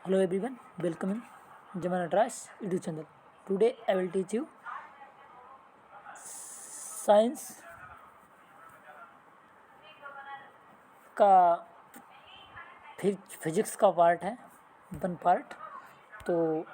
Hello everyone, welcome in Jaman Atras YouTube channel. Today I will teach you science का physics का part है, one part, तो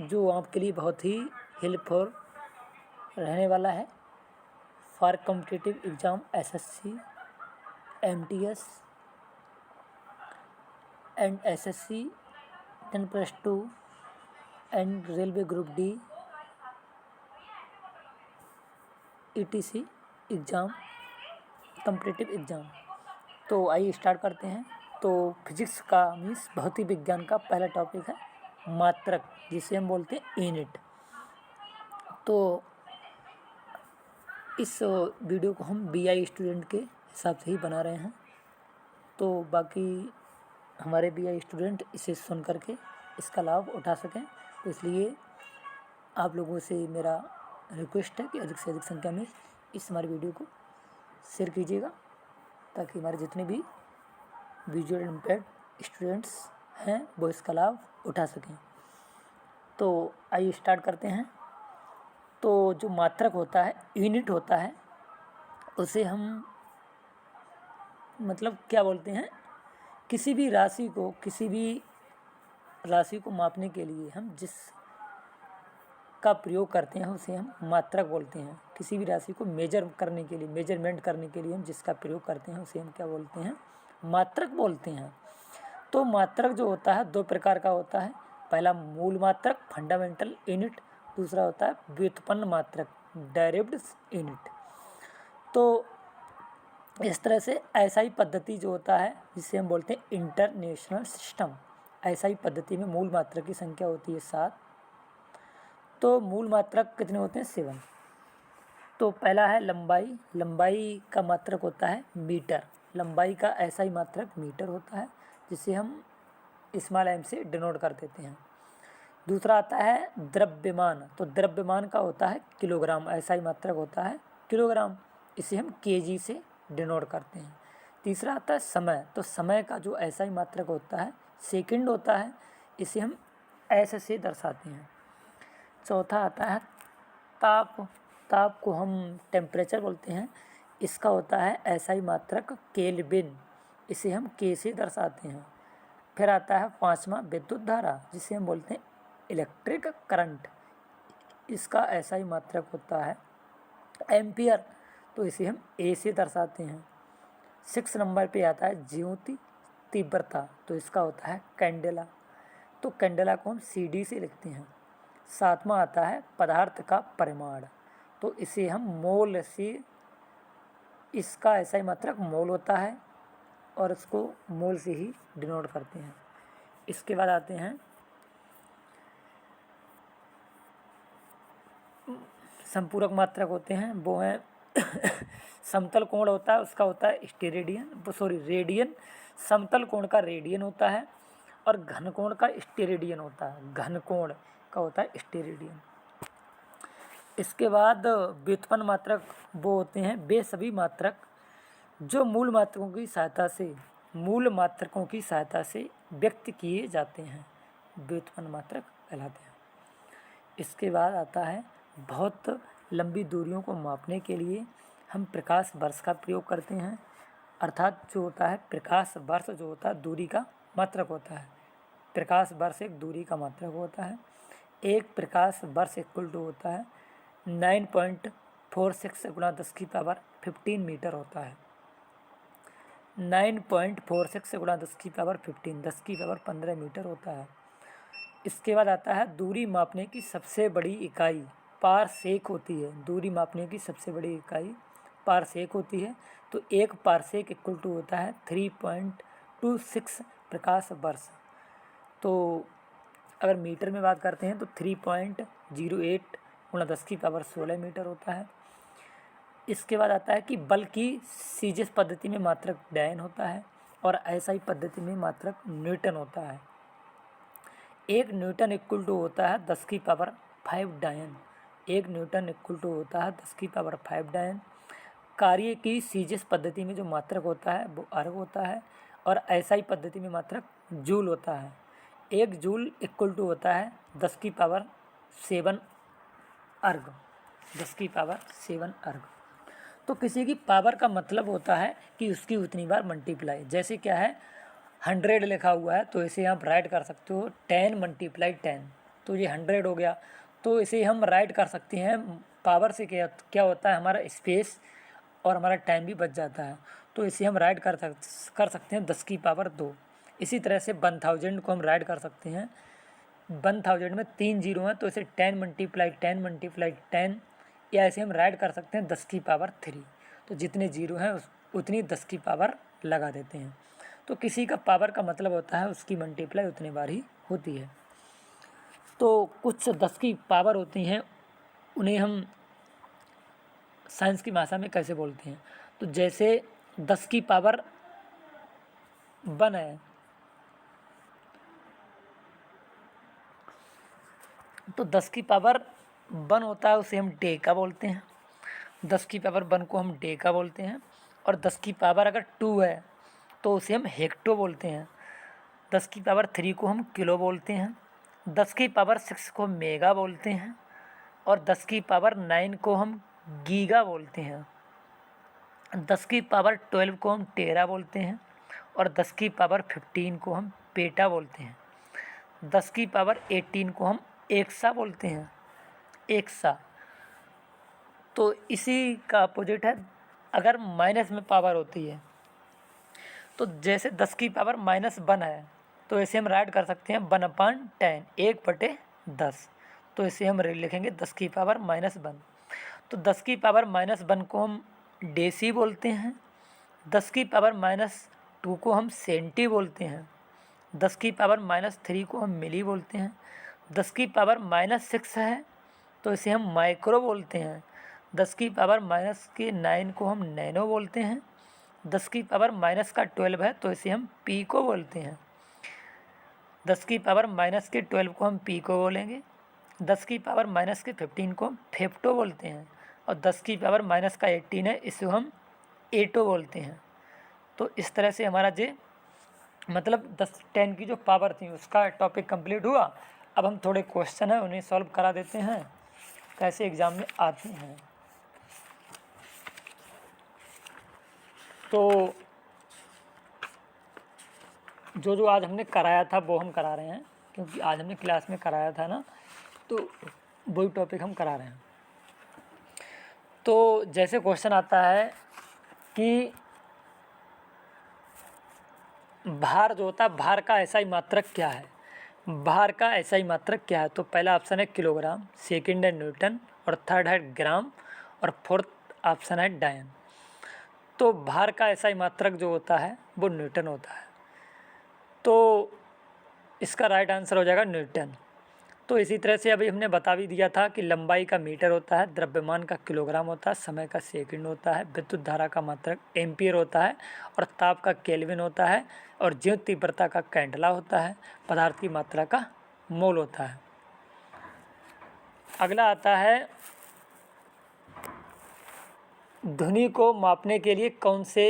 जो आपके लिए बहुत ही हेल्पफुल रहने वाला है for competitive exam SSC, MTS and SSC 10+2 and railway group D etc exam, competitive exam. तो आइए स्टार्ट करते हैं। तो फिजिक्स का मीन्स भौतिक विज्ञान का पहला टॉपिक है मात्रक, जिसे हम बोलते हैं यूनिट। तो इस वीडियो को हम बीआई स्टूडेंट के हिसाब से ही बना रहे हैं, तो बाकी हमारे बीआई स्टूडेंट इसे सुन करके इसका लाभ उठा सकें। तो इसलिए आप लोगों से मेरा रिक्वेस्ट है कि अधिक से अधिक संख्या में इस हमारे वीडियो को शेयर कीजिएगा, ताकि हमारे जितने भी विजुअल इम्पेयर्ड स्टूडेंट्स हैं वो इसका लाभ उठा सकें। तो आइए स्टार्ट करते हैं। तो जो मात्रक होता है, यूनिट होता है, उसे हम मतलब क्या बोलते हैं, किसी भी राशि को मापने के लिए हम जिस का प्रयोग करते हैं उसे हम मात्रक बोलते हैं। किसी भी राशि को मेजरमेंट करने के लिए हम जिसका प्रयोग करते हैं उसे हम क्या बोलते हैं, मात्रक बोलते हैं। तो मात्रक जो होता है दो प्रकार का होता है। पहला मूल मात्रक, फंडामेंटल यूनिट। दूसरा होता है व्युत्पन्न मात्रक, डेरिव्ड यूनिट। तो इस तरह से एसआई पद्धति जो होता है, जिसे हम बोलते हैं इंटरनेशनल सिस्टम, एसआई पद्धति में मूल मात्रक की संख्या होती है 7। तो मूल मात्रक कितने होते हैं? 7। तो पहला है लंबाई। लंबाई का मात्रक होता है मीटर। लंबाई का एसआई मात्रक मीटर होता है, जिसे हम स्मॉल एम से डिनोट कर देते हैं। दूसरा आता है द्रव्यमान। तो द्रव्यमान का होता है किलोग्राम, एसआई मात्रक होता है किलोग्राम, इसे हम केजी से डिनोट करते हैं। तीसरा आता है समय। तो समय का जो एसआई मात्रक होता है सेकंड होता है, इसे हम एस से दर्शाते हैं। चौथा आता है ताप। ताप को हम टेम्परेचर बोलते हैं, इसका होता है एसआई मात्रक केल्विन, इसे हम के से दर्शाते हैं। फिर आता है पांचवा विद्युत धारा, जिसे हम बोलते हैं इलेक्ट्रिक करंट, इसका एसआई मात्रक होता है एम्पियर, तो इसे हम ए से दर्शाते हैं। 6 नंबर पे आता है ज्योति तीव्रता, तो इसका होता है कैंडेला, तो कैंडेला को हम सीडी से लिखते हैं। 7वां आता है पदार्थ का परिमाण, तो इसे हम मोल से, इसका एसआई मात्रक मोल होता है और इसको मोल से ही डिनोट करते हैं। इसके बाद आते हैं संपूरक मात्रक होते हैं, वो हैं समतल कोण होता है उसका होता है रेडियन। समतल कोण का रेडियन होता है और घन कोण का स्टेरेडियन होता है। घन कोण का होता है स्टेरेडियन। इसके बाद व्युत्पन्न मात्रक वो होते हैं वे सभी मात्रक जो मूल मात्रकों की सहायता से व्यक्त किए जाते हैं, व्युत्पन्न मात्रक कहलाते हैं। इसके बाद आता है बहुत लंबी दूरियों को मापने के लिए हम प्रकाश वर्ष का प्रयोग करते हैं, अर्थात जो होता है प्रकाश वर्ष जो होता है दूरी का मात्रक होता है। प्रकाश वर्ष एक दूरी का मात्रक होता है। एक प्रकाश वर्ष इक्वल टू होता है 9.46 गुणा 10⁻15 मीटर होता है। 9.46 गुणा 10⁻15, 10⁻15 मीटर होता है। इसके बाद आता है दूरी मापने की सबसे बड़ी इकाई पारसेक होती है। दूरी मापने की सबसे बड़ी इकाई पारसेक होती है। तो एक पारसेक इक्वल टू होता है 3.26 प्रकाश वर्ष। तो अगर मीटर में बात करते हैं तो 3.08 गुणा 10⁻16 मीटर होता है। इसके बाद आता है कि बल की सीजीएस पद्धति में मात्रक डायन होता है और एसआई पद्धति में मात्रक न्यूटन होता है। 1 न्यूटन इक्वल टू होता है 10⁵ डायन। 1 न्यूटन इक्वल टू होता है 10⁵ डायन। कार्य की सीजीएस पद्धति में जो मात्रक होता है वो अर्ग होता है और एसआई पद्धति में मात्रक जूल होता है। 1 जूल इक्वल टू होता है 10⁻7 अर्ग, 10⁻7 अर्ग। तो किसी की पावर का मतलब होता है कि उसकी उतनी बार मल्टीप्लाई। जैसे क्या है 100 लिखा हुआ है तो इसे आप राइट कर सकते हो 10 × 10, तो ये 100 हो गया। तो इसे हम राइट कर सकते हैं, पावर से क्या होता है हमारा स्पेस और हमारा टाइम भी बच जाता है। तो इसे हम राइट कर सकते हैं 10⁻2। इसी तरह से 1000 को हम राइट कर सकते हैं, 1000 में 3 जीरो हैं तो इसे 10 × 10 × 10, या इसे हम राइट कर सकते हैं 10⁻3। तो जितने जीरो हैं उतनी 10 की पावर लगा देते हैं। तो किसी का पावर का मतलब होता है उसकी मल्टीप्लाई उतनी बार ही होती है। तो कुछ 10 की पावर होती हैं, उन्हें हम साइंस की भाषा में कैसे बोलते हैं। तो जैसे 10 की पावर 1 है, तो 10 की पावर 1 होता है उसे हम डेका बोलते हैं, 10 की पावर 1 को हम डेका बोलते हैं। और 10 की पावर अगर 2 है तो उसे हम हेक्टो बोलते हैं, 10 की पावर 3 को हम किलो बोलते हैं, 10 की पावर 6 को मेगा बोलते हैं, और 10 की पावर 9 को हम गीगा बोलते हैं, 10 की पावर 12 को हम टेरा बोलते हैं, और 10 की पावर 15 को हम पेटा बोलते हैं, 10 की पावर 18 को हम एक्सा बोलते हैं, एक्सा। तो इसी का अपोजिट है अगर माइनस में पावर होती है। तो जैसे 10 की पावर -1 है तो इसे हम राइट कर सकते हैं 1/10, 1/10। तो इसे हम लिखेंगे 10 की पावर -1। तो 10 की पावर -1 को हम डेसी बोलते हैं, 10 की पावर -2 को हम सेंटी बोलते हैं, 10 की पावर -3 को हम मिली बोलते हैं, 10 की पावर -6 है तो इसे हम माइक्रो बोलते हैं, 10 की पावर -9 को हम नैनो बोलते हैं, 10 की पावर -12 है तो इसे हम पीको बोलते हैं, 10 की पावर -12 को हम पीको बोलेंगे, 10 की पावर -15 को हम फेप्टो बोलते हैं, और 10 की पावर -18 है इसे हम एटो बोलते हैं। तो इस तरह से हमारा मतलब 10 की जो पावर थी उसका टॉपिक कंप्लीट हुआ। अब हम थोड़े क्वेश्चन हैं उन्हें सॉल्व करा देते हैं, कैसे एग्ज़ाम में आते हैं। तो जो आज हमने कराया था वो हम करा रहे हैं, क्योंकि आज हमने क्लास में कराया था ना, तो वही टॉपिक हम करा रहे हैं। तो जैसे क्वेश्चन आता है कि भार जो होता है, भार का एसआई मात्रक क्या है, भार का एसआई मात्रक क्या है। तो पहला ऑप्शन है किलोग्राम, सेकंड है न्यूटन, और थर्ड है ग्राम, और फोर्थ ऑप्शन है डायन। तो भार का एसआई मात्रक जो होता है वो न्यूटन होता है। तो इसका राइट आंसर हो जाएगा न्यूटन। तो इसी तरह से अभी हमने बता भी दिया था कि लंबाई का मीटर होता है, द्रव्यमान का किलोग्राम होता है, समय का सेकंड होता है, विद्युत धारा का मात्रक एम्पियर होता है, और ताप का केल्विन होता है, और ज्योत तीव्रता का कैंडला होता है, पदार्थ की मात्रा का मोल होता है। अगला आता है ध्वनि को मापने के लिए कौन से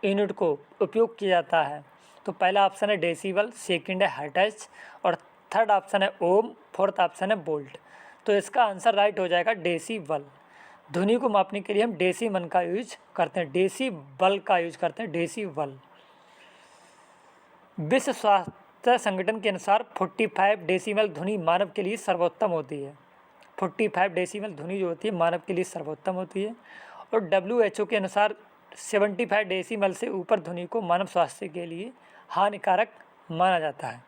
यूनिट को उपयोग किया जाता है। तो पहला ऑप्शन है डेसिबल, सेकंड है हर्ट्ज, और थर्ड ऑप्शन है ओम, फोर्थ ऑप्शन है वोल्ट। तो इसका आंसर राइट हो जाएगा डेसिबल। ध्वनि को मापने के लिए हम डेसिमन का यूज करते हैं, डेसिबल का यूज करते हैं, डेसिबल। विश्व स्वास्थ्य संगठन के अनुसार 45 डेसिबल ध्वनि मानव के लिए सर्वोत्तम होती है। 45 डेसिबल ध्वनि जो होती है मानव के लिए सर्वोत्तम होती है। और WHO के अनुसार 75 डेसिबल से ऊपर ध्वनि को मानव स्वास्थ्य के लिए हानिकारक माना जाता है।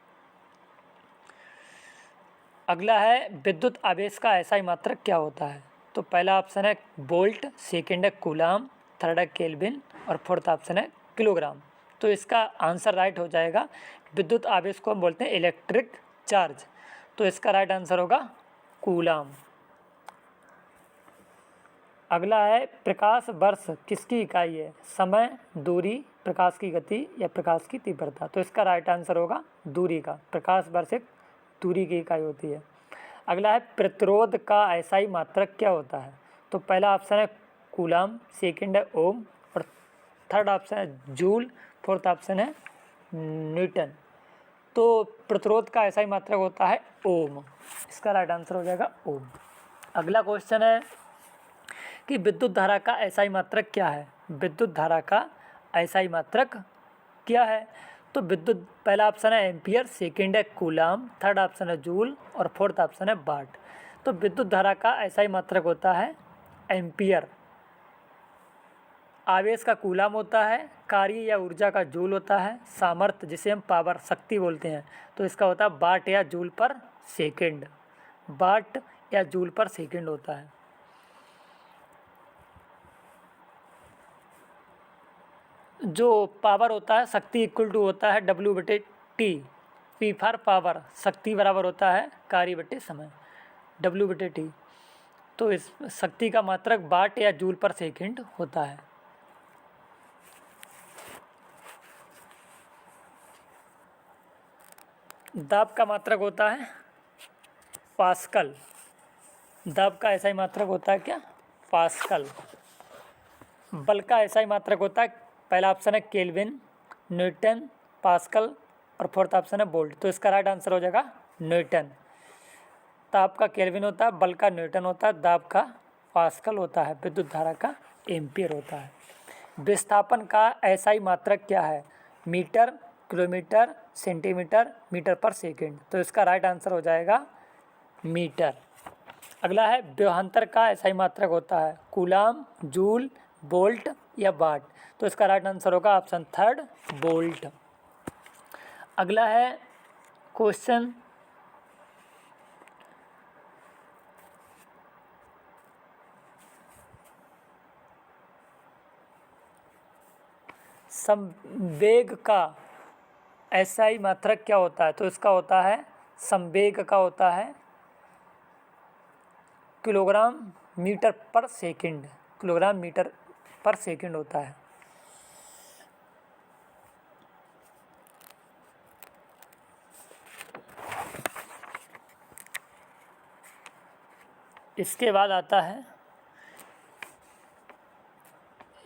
अगला है विद्युत आवेश का एसआई मात्रक क्या होता है। तो पहला ऑप्शन है वोल्ट, सेकंड है कूलाम, थर्ड है केल्विन, और फोर्थ ऑप्शन है किलोग्राम। तो इसका आंसर राइट हो जाएगा, विद्युत आवेश को हम बोलते हैं इलेक्ट्रिक चार्ज। तो इसका राइट आंसर होगा कूलाम। अगला है प्रकाश वर्ष किसकी इकाई है, समय, दूरी, प्रकाश की गति, या प्रकाश की तीव्रता। तो इसका राइट आंसर होगा दूरी का, प्रकाश वर्ष एक दूरी की इकाई होती है। अगला है प्रतिरोध का एसआई मात्रक क्या होता है। तो पहला ऑप्शन है कूलाम, सेकंड है ओम, और थर्ड ऑप्शन है जूल, फोर्थ ऑप्शन है न्यूटन। तो प्रतिरोध का ऐसा ही मात्रक होता है ओम। इसका राइट आंसर हो जाएगा ओम। अगला क्वेश्चन है कि विद्युत धारा का ऐसा ही मात्रक क्या है। विद्युत धारा का ऐसा ही मात्रक क्या है। तो विद्युत, पहला ऑप्शन है एम्पियर, सेकंड है कूलाम, थर्ड ऑप्शन है जूल और फोर्थ ऑप्शन है वाट। तो विद्युत धारा का ऐसा ही मात्रक होता है एम्पियर। आवेश का कूलाम होता है, कार्य या ऊर्जा का जूल होता है, सामर्थ्य जिसे हम पावर शक्ति बोलते हैं तो इसका होता है वाट या जूल पर सेकंड। वाट या जूल पर सेकंड होता है। जो पावर होता है, शक्ति इक्वल टू होता है W/T। P फॉर पावर, शक्ति बराबर होता है कार्य बटे समय, W/T। तो इस शक्ति का मात्रक वाट या जूल पर सेकंड होता है। दाब का मात्रक होता है पास्कल। दाब का ऐसा ही मात्रक होता है क्या, पास्कल। बल का ऐसा ही मात्रक होता है, पहला ऑप्शन है केल्विन, न्यूटन, पास्कल और फोर्थ ऑप्शन है वोल्ट। तो इसका राइट आंसर हो जाएगा न्यूटन। ताप का केल्विन होता है, बल का न्यूटन होता है, दाब का पास्कल होता है, विद्युत धारा का एम्पियर होता है। विस्थापन का ऐसा ही मात्रक क्या है। मीटर, किलोमीटर, सेंटीमीटर, मीटर पर सेकंड। तो इसका राइट आंसर हो जाएगा मीटर। अगला है विभवांतर का ऐसा ही मात्रक होता है कूलाम, जूल, वोल्ट या वाट। तो इसका राइट आंसर होगा ऑप्शन थर्ड वोल्ट। अगला है क्वेश्चन संवेग का ऐसा ही मात्रक क्या होता है। तो इसका होता है संवेग का होता है किलोग्राम मीटर पर सेकंड। किलोग्राम मीटर पर सेकंड होता है। इसके बाद आता है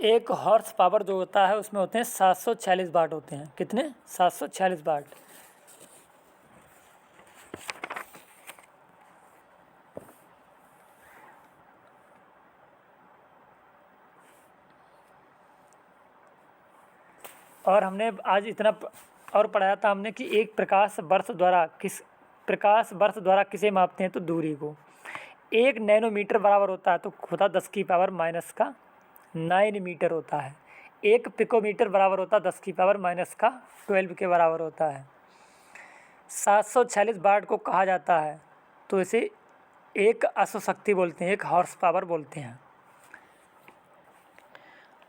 एक हॉर्स पावर जो होता है उसमें होते हैं 746 वाट होते हैं। कितने, 746 वाट। और हमने आज इतना और पढ़ाया था हमने कि एक प्रकाश वर्ष द्वारा किसे मापते हैं। तो दूरी को। 1 नैनोमीटर बराबर होता है तो होता 10⁻⁻9 मीटर होता है। 1 पिकोमीटर बराबर होता है 10⁻⁻12 के बराबर होता है। 746 वाट को कहा जाता है तो इसे एक अश्वशक्ति बोलते हैं, एक हॉर्स पावर बोलते हैं।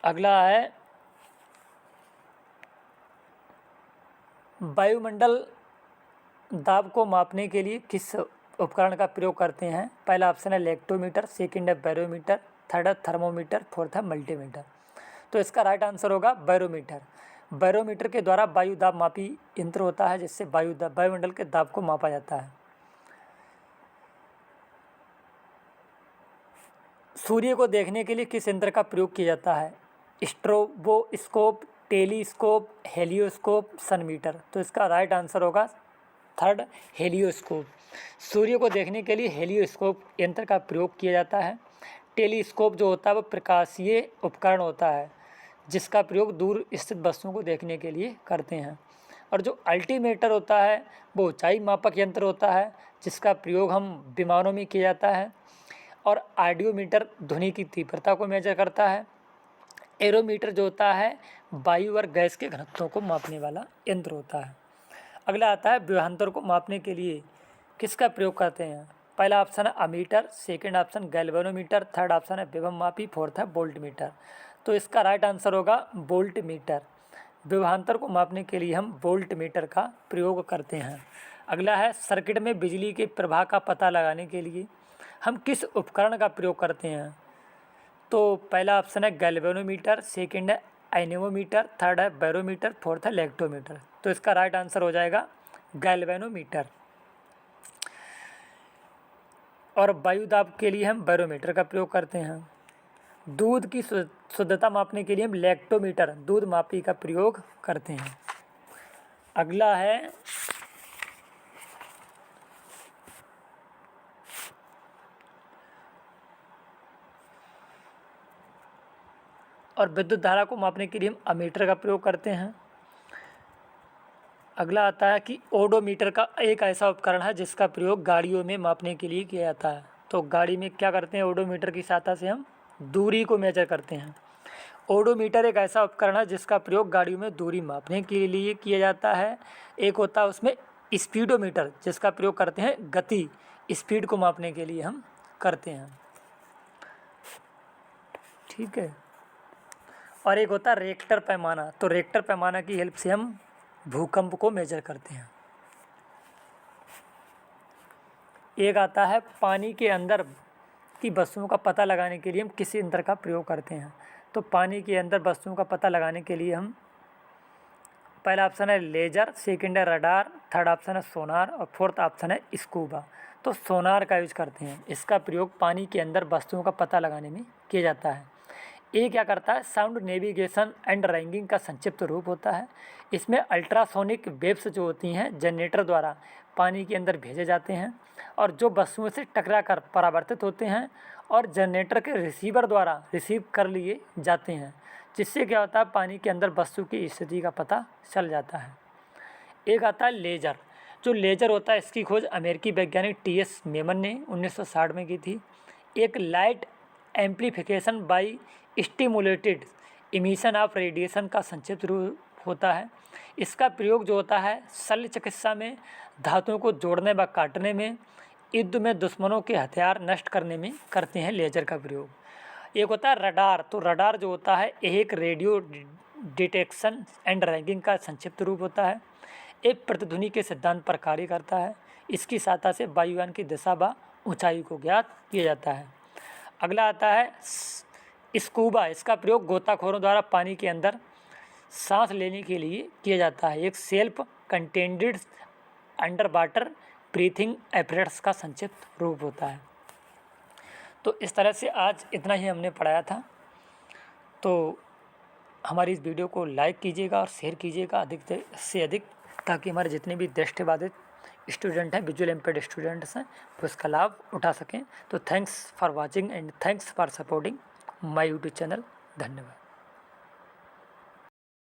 अगला है वायुमंडल दाब को मापने के लिए किस उपकरण का प्रयोग करते हैं। पहला ऑप्शन है लेक्टोमीटर, सेकंड है बैरोमीटर, थर्ड है थर्मोमीटर, फोर्थ है मल्टीमीटर। तो इसका राइट आंसर होगा बैरोमीटर। बैरोमीटर के द्वारा वायु दाब मापी यंत्र होता है जिससे वायुमंडल के दाब को मापा जाता है। सूर्य को देखने के लिए किस यंत्र का प्रयोग किया जाता है। Stroboscope, telescope, helioscope, sun meter. तो इसका राइट आंसर होगा थर्ड हेलियोस्कोप। सूर्य को देखने के लिए हेलियोस्कोप यंत्र का प्रयोग किया जाता है। टेलीस्कोप जो होता है वो प्रकाशीय उपकरण होता है जिसका प्रयोग दूर स्थित वस्तुओं को देखने के लिए करते हैं। और जो अल्टीमीटर होता है वो ऊंचाई मापक यंत्र होता है जिसका प्रयोग हम विमानों में किया जाता है। और ऑडियोमीटर ध्वनि की तीव्रता को मेजर करता है। एरोमीटर जो होता है वायु और गैस के घनत्वों को मापने वाला यंत्र होता है। अगला आता है विभवांतर को मापने के लिए किसका प्रयोग करते हैं। पहला ऑप्शन है ammeter, second option galvanometer, third option है विभव मापी, फोर्थ है वोल्ट मीटर। तो इसका राइट आंसर होगा वोल्ट मीटर। विभवांतर को मापने के लिए हम वोल्ट मीटर का प्रयोग करते हैं। अगला है सर्किट में बिजली के प्रवाह का पता लगाने के लिए हम किस उपकरण का प्रयोग करते हैं। तो पहला ऑप्शन है गैल्वेनोमीटर, सेकंड है एनेमोमीटर, थर्ड है बैरोमीटर, फोर्थ है लेक्टोमीटर। तो इसका राइट आंसर हो जाएगा गैल्वेनोमीटर। और वायु दाब के लिए हम बैरोमीटर का प्रयोग करते हैं। दूध की शुद्धता मापने के लिए हम लैक्टोमीटर, दूध मापी का प्रयोग करते हैं। अगला है और विद्युत धारा को मापने के लिए हम अमीटर का प्रयोग करते हैं। अगला आता है कि ओडोमीटर का एक ऐसा उपकरण है जिसका प्रयोग गाड़ियों में मापने के लिए किया जाता है। तो गाड़ी में क्या करते हैं, ओडोमीटर की सहायता से हम दूरी को मेजर करते हैं। ओडोमीटर एक ऐसा उपकरण है जिसका प्रयोग गाड़ियों में दूरी मापने के लिए किया जाता है। एक होता है उसमें स्पीडोमीटर, जिसका प्रयोग करते हैं गति, स्पीड को मापने के लिए हम करते हैं, ठीक है। और एक होता है रेक्टर पैमाना। तो रेक्टर पैमाना की हेल्प से हम भूकंप को मेजर करते हैं। एक आता है पानी के अंदर की वस्तुओं का पता लगाने के लिए हम किस यंत्र का प्रयोग करते हैं। तो पानी के अंदर वस्तुओं का पता लगाने के लिए हम, पहला ऑप्शन है लेजर, सेकंड है रडार, थर्ड ऑप्शन है सोनार और फोर्थ ऑप्शन है स्कूबा। तो सोनार का यूज करते हैं। इसका प्रयोग पानी के अंदर वस्तुओं का पता लगाने में किया जाता है। ये क्या करता है, साउंड नेविगेशन एंड रैंगिंग का संक्षिप्त रूप होता है। इसमें अल्ट्रासोनिक वेव्स जो होती हैं जनरेटर द्वारा पानी के अंदर भेजे जाते हैं और जो वस्तुओं से टकरा कर परावर्तित होते हैं और जनरेटर के रिसीवर द्वारा रिसीव कर लिए जाते हैं, जिससे क्या होता है, पानी के अंदर वस्तु की स्थिति का पता चल जाता है। एक आता है लेजर। जो लेजर होता है इसकी खोज अमेरिकी वैज्ञानिक टी.एस. मेमन ने 1960 में की थी। एक light amplification by stimulated emission of radiation का संक्षिप्त रूप होता है। इसका प्रयोग जो होता है शल्य चिकित्सा में, धातुओं को जोड़ने व काटने में, युद्ध में दुश्मनों के हथियार नष्ट करने में करते हैं लेजर का प्रयोग। एक होता है रडार। तो रडार जो होता है एक रेडियो डिटेक्शन एंड रैंकिंग का संक्षिप्त रूप होता है। एक प्रतिध्वनि के सिद्धांत पर कार्य करता है। इसकी सहायता से वायुयान की दिशा व ऊंचाई को ज्ञात किया जाता है। अगला आता है स्कूबा। इसका प्रयोग गोताखोरों द्वारा पानी के अंदर सांस लेने के लिए किया जाता है। एक self contended under water breathing apparatus का संक्षिप्त रूप होता है। तो इस तरह से आज इतना ही हमने पढ़ाया था। तो हमारी इस वीडियो को लाइक कीजिएगा और शेयर कीजिएगा अधिक से अधिक, ताकि हमारे जितने भी दृष्टिबाधित स्टूडेंट हैं, विजुअल इम्पेयर्ड स्टूडेंट्स हैं, वो इसका लाभ उठा सकें। तो thanks for watching and thanks for supporting my YouTube channel. धन्यवाद।